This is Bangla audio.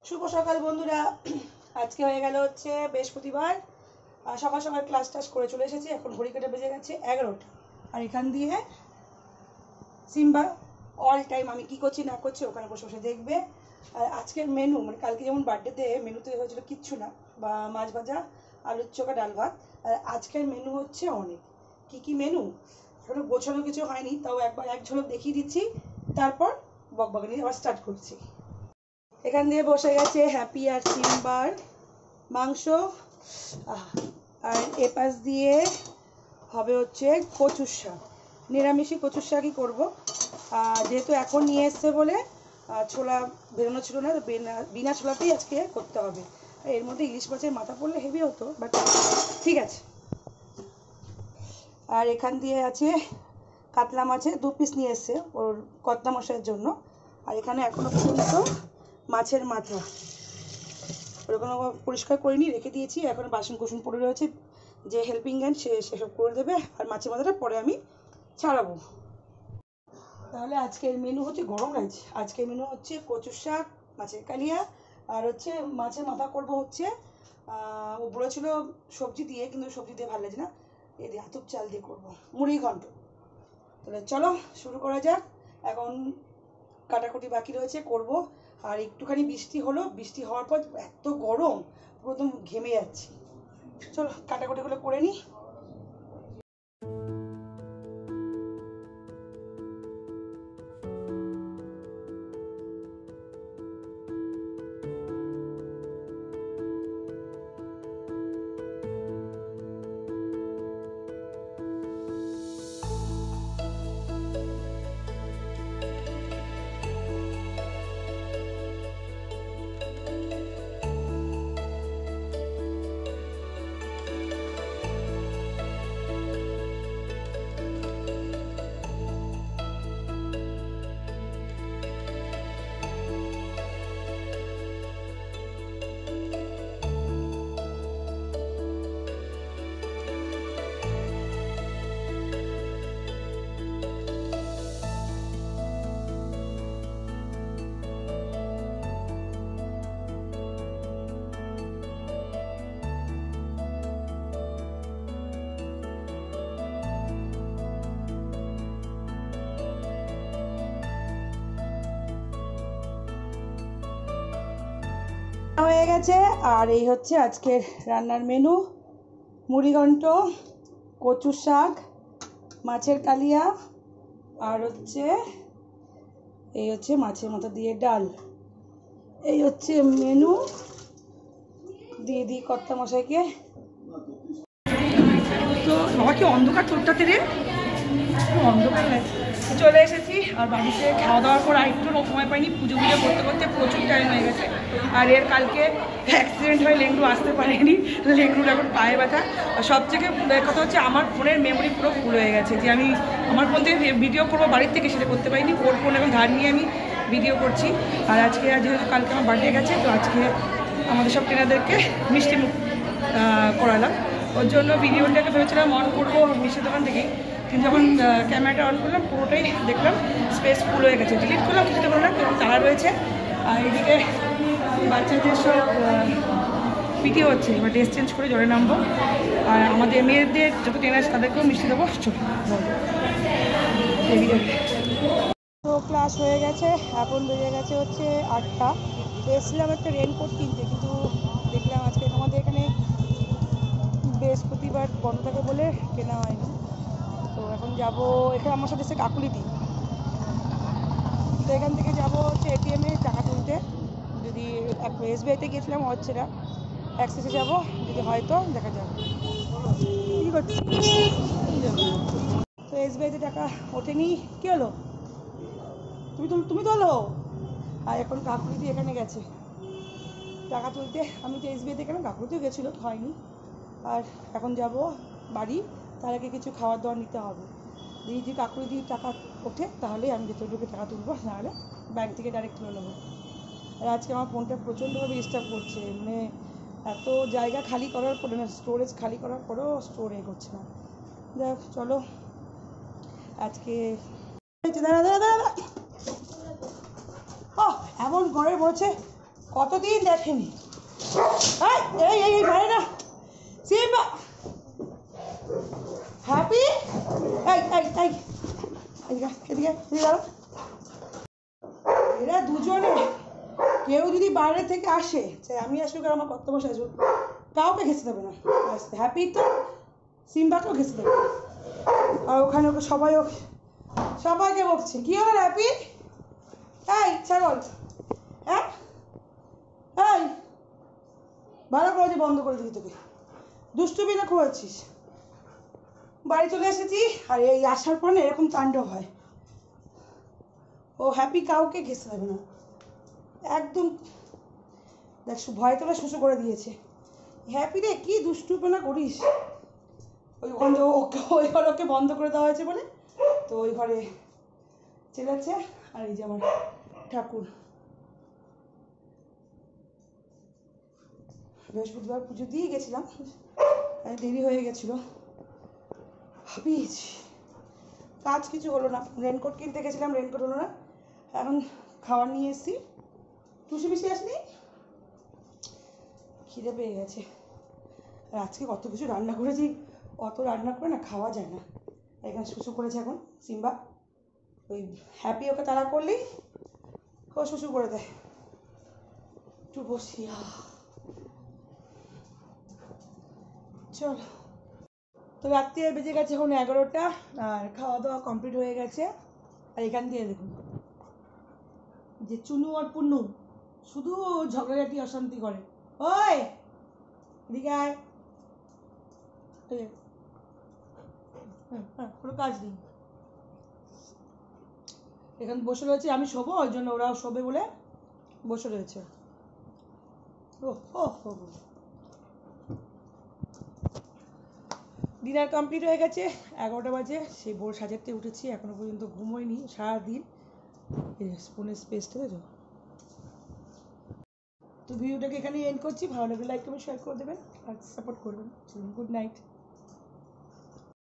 শুভ সকাল বন্ধুরা। আজকে হয়ে গেল হচ্ছে বৃহস্পতিবার। সকাল সকাল ক্লাস টাস করে চলে এসেছি। এখন ঘড়ি কাটা বেজে গেছে 11টা। আর এখান দিয়ে সিম্বা অল টাইম আমি কি করছি না করছি ওখানে বসে বসে দেখবে। আর আজকের মেনু মানে কালকে যেমন বার্থডেতে মেনুতে হয়েছিল কিচ্ছু না, বা মাছ ভাজা, আলুর চোখা, ডাল ভাত। আর আজকের মেনু হচ্ছে অনেক। কি মেনু এখনো গোছানো কিছু হয়নি, তাও একবার এক ঝলক দেখিয়ে দিচ্ছি, তারপর বকবকানি আবার স্টার্ট করছি। এখান দিয়ে বসে গেছে হ্যাপি আর সিম্বার মাংস, আর এপাশ দিয়ে হবে হচ্ছে কচুর শাক। নিরামিষই কচুর শাকই করবো, যেহেতু এখন নিয়ে এসছে বলে ছোলা বেরোনো ছিল না, বিনা ছোলাতেই আজকে করতে হবে। এর মধ্যে ইলিশ মাছের মাথা পড়লে হেভি হতো, বাট ঠিক আছে। আর এখান দিয়ে আছে কাতলা মাছের 2 পিস নিয়ে এসছে ওর কর্তা মশাইয়ের জন্য। আর এখানে এখনো পর্যন্ত মাছের মাথা ওরকম পরিষ্কার করিনি, রেখে দিয়েছি। এখন বাসন কুসন পড়ে রয়েছে, যে হেল্পিং হ্যান্ড সেসব করে দেবে। আর মাছের মাথাটা পরে আমি ছাড়াবো। তাহলে আজকের মেনু হচ্ছে গরম রাইস। আজকের মেনু হচ্ছে কচুর শাক, মাছের কালিয়া, আর হচ্ছে মাছের মাথা করব হচ্ছে ও বলেছিল সবজি দিয়ে, কিন্তু সবজি দিয়ে ভালো লাগে না, এই দিয়ে আতপ চাল দিয়ে করবো, মুড়ি ঘন্ট। তাহলে চলো শুরু করা যাক। এখন কাটাকুটি বাকি রয়েছে, করব। আর একটুখানি বৃষ্টি হলো, বৃষ্টি হওয়ার পর এত গরম, পুরো একদম ঘেমে যাচ্ছি। চলো কাটাকুটিগুলো করে নিই। হয়ে গেছে। আর এই হচ্ছে আজকের রান্নার মেনু: মুড়িঘণ্ট, কচুর শাক, মাছের কালিয়া, আর হচ্ছে এই হচ্ছে মাছের মাথা দিয়ে ডাল। এই হচ্ছে মেনু। দিয়ে দিই কর্তা মশাইকে। তো বাবা কি অন্ধকার তোরটাতে রে, অন্ধকার লাগে। চলে এসেছি। আর বাড়িতে খাওয়া দাওয়ার পর আর একটু সময় পাইনি, পুজো করতে করতে প্রচুর টাইম হয়ে গেছে। আর এর কালকে অ্যাক্সিডেন্ট হয়ে লেংরু আসতে পারেনি, লেংরুর এখন পায়ে ব্যথা। আর সবথেকে কথা হচ্ছে আমার ফোনের মেমোরি পুরো ফুল হয়ে গেছে, যে আমি আমার ফোন থেকে ভিডিও করবো বাড়ির থেকে, সেটা করতে পারিনি। ওর ফোন এখন ধার নিয়ে আমি ভিডিও করছি। আর আজকে যেহেতু কালকে আমার বার্থডে গেছে, তো আজকে আমাদের সব ট্রেনারদেরকে মিষ্টি মুখ করালাম। ওর জন্য ভিডিওটাকে ভেবেছিলাম অন করবো মিষ্টির দোকান থেকেই, কিন্তু যখন ক্যামেরাটা অন করলাম পুরোটাই দেখলাম স্পেস ফুল হয়ে গেছে। ডিলিট করলাম, বুঝতে পারলাম কারণ তারা রয়েছে। আর এদিকে বাচ্চাদের সব পিটি হচ্ছে, এবার ড্রেস চেঞ্জ করে জলে নামবো। আর আমাদের মেয়েদের যত ট্রেনার আছে তাদেরকেও মিষ্টি দেবো। তো ক্লাস হয়ে গেছে, এখন বেজে গেছে হচ্ছে 8টা। তো এসেছিলাম একটা রেনকোট কিনতে, কিন্তু দেখলাম আজকে আমাদের এখানে বৃহস্পতিবার বন্ধ থাকে বলে কেনা হয়নি। তো এখন যাবো, এখানে আমার সাথে এসে কাকুলিদি। তো এখান থেকে যাবো হচ্ছে এটিএমে টাকা তুলতে। যদি এসবিআইতে গিয়েছিলাম, হচ্ছে না, অ্যাক্সেসে যাবো, যদি হয়তো দেখা যাবে। কী করছি? তো এসবিআইতে টাকা ওঠেনি। কী হলো? তুমি তোলো। আর এখন কাকুলিদি এখানে গেছে টাকা তুলতে। আমি তো এসবিআইতে গেলাম, কাকুলিতেও গেছিলো, হয়নি। আর এখন যাব বাড়ি, তার আগে কিছু খাবার দাবার নিতে হবে। যদি কাকুরি দিয়ে টাকা ওঠে তাহলেই আমি ভেতরে ঢুকে টাকা তুলবো, নাহলে ব্যাংক থেকে ডাইরেক্ট তুলে নেবো। আর আজকে আমার ফোনটা প্রচণ্ডভাবে ডিস্টার্ব করছে, মানে এত জায়গা খালি করার পরে না, স্টোরেজ খালি করার পরেও স্টোর করছে না। দেখ চলো আজকে দাঁড়া এমন ঘরে বলছে কতদিন দেখেনি। এই এই এই ভাই না সিম্বা হ্যাপি, এই এই এই এদিকে এদিকে এদিকে দাঁড়াও। এরা দুজনে কেউ যদি বাইরে থেকে আসে, চাই আমি আসুক আর আমার কর্তব্য আসুক, কাউকে ঘেঁচে দেবে না। হ্যাপি তো সিম্বাকেও ঘেঁচে দেবে না। আর ওখানে ওকে সবাইকে বকছে, কি হলো হ্যাপি? এই ছাগল, হ্যাঁ এই ভালো করে বন্ধ করে দিই তোকে, দুষ্টুমি না করেছিস। বাড়ি চলে এসেছি আর এই আসার পর না এরকম তাণ্ডব হয়। ও হ্যাপি কাউকে ঘেঁচে দেবে না একদম। দেখ ভয় তোলা শুশু করে দিয়েছে। হ্যাপি রে কি দুষ্টুপনা করিস। ওই ওখানে ওই ঘরে ওকে বন্ধ করে দেওয়া হয়েছে বলে তো ওই ঘরে চেলাচ্ছে। আর এই যে আমার ঠাকুর, বৃহস্পতিবার পুজো দিয়ে গেছিলাম, দেরি হয়ে গেছিলো, ভাবিয়েছি কাজ কিছু হলো না। রেনকোট কিনতে গেছিলাম, রেনকোট হলো না। এখন খাবার নিয়ে এসেছি। টুসি মিশি আসনি, খিদে পেয়ে গেছে। আর আজকে কত কিছু রান্না করেছি, অত রান্না করে না খাওয়া যায় না। এখানে শুশু করেছে এখন সিম্বা, ওই হ্যাপি ওকে তাড়া করলেই ও শুশু করে দেয়। একটু বসি, চল। তো রাত্রে বেজে গেছে এখন 11টা, আর খাওয়া দাওয়া কমপ্লিট হয়ে গেছে। আর এখান দিয়ে দেখুন যে চুনু আর পুন্নু শুধু ঝগড়াঝাটি অশান্তি করে। ওই এদিকে আয়, কোনো কাজ নেই। এখানে বসে রয়েছে, আমি শোবো ওই জন্য ওরাও শোবে বলে বসে রয়েছে। ও ও ডিনার কমপ্লিট হয়ে গেছে, 11টা বাজে। সেই ভোর 7:30 উঠেছি, এখনো পর্যন্ত ঘুমোইনি সারাদিন। স্পুনের স্পেসটা তো। তো ভিডিওটাকে এখানেই এন্ড করছি। ভালো লাগলে লাইক কমেন্ট শেয়ার করে দেবেন আর সাপোর্ট করবেন। Good night.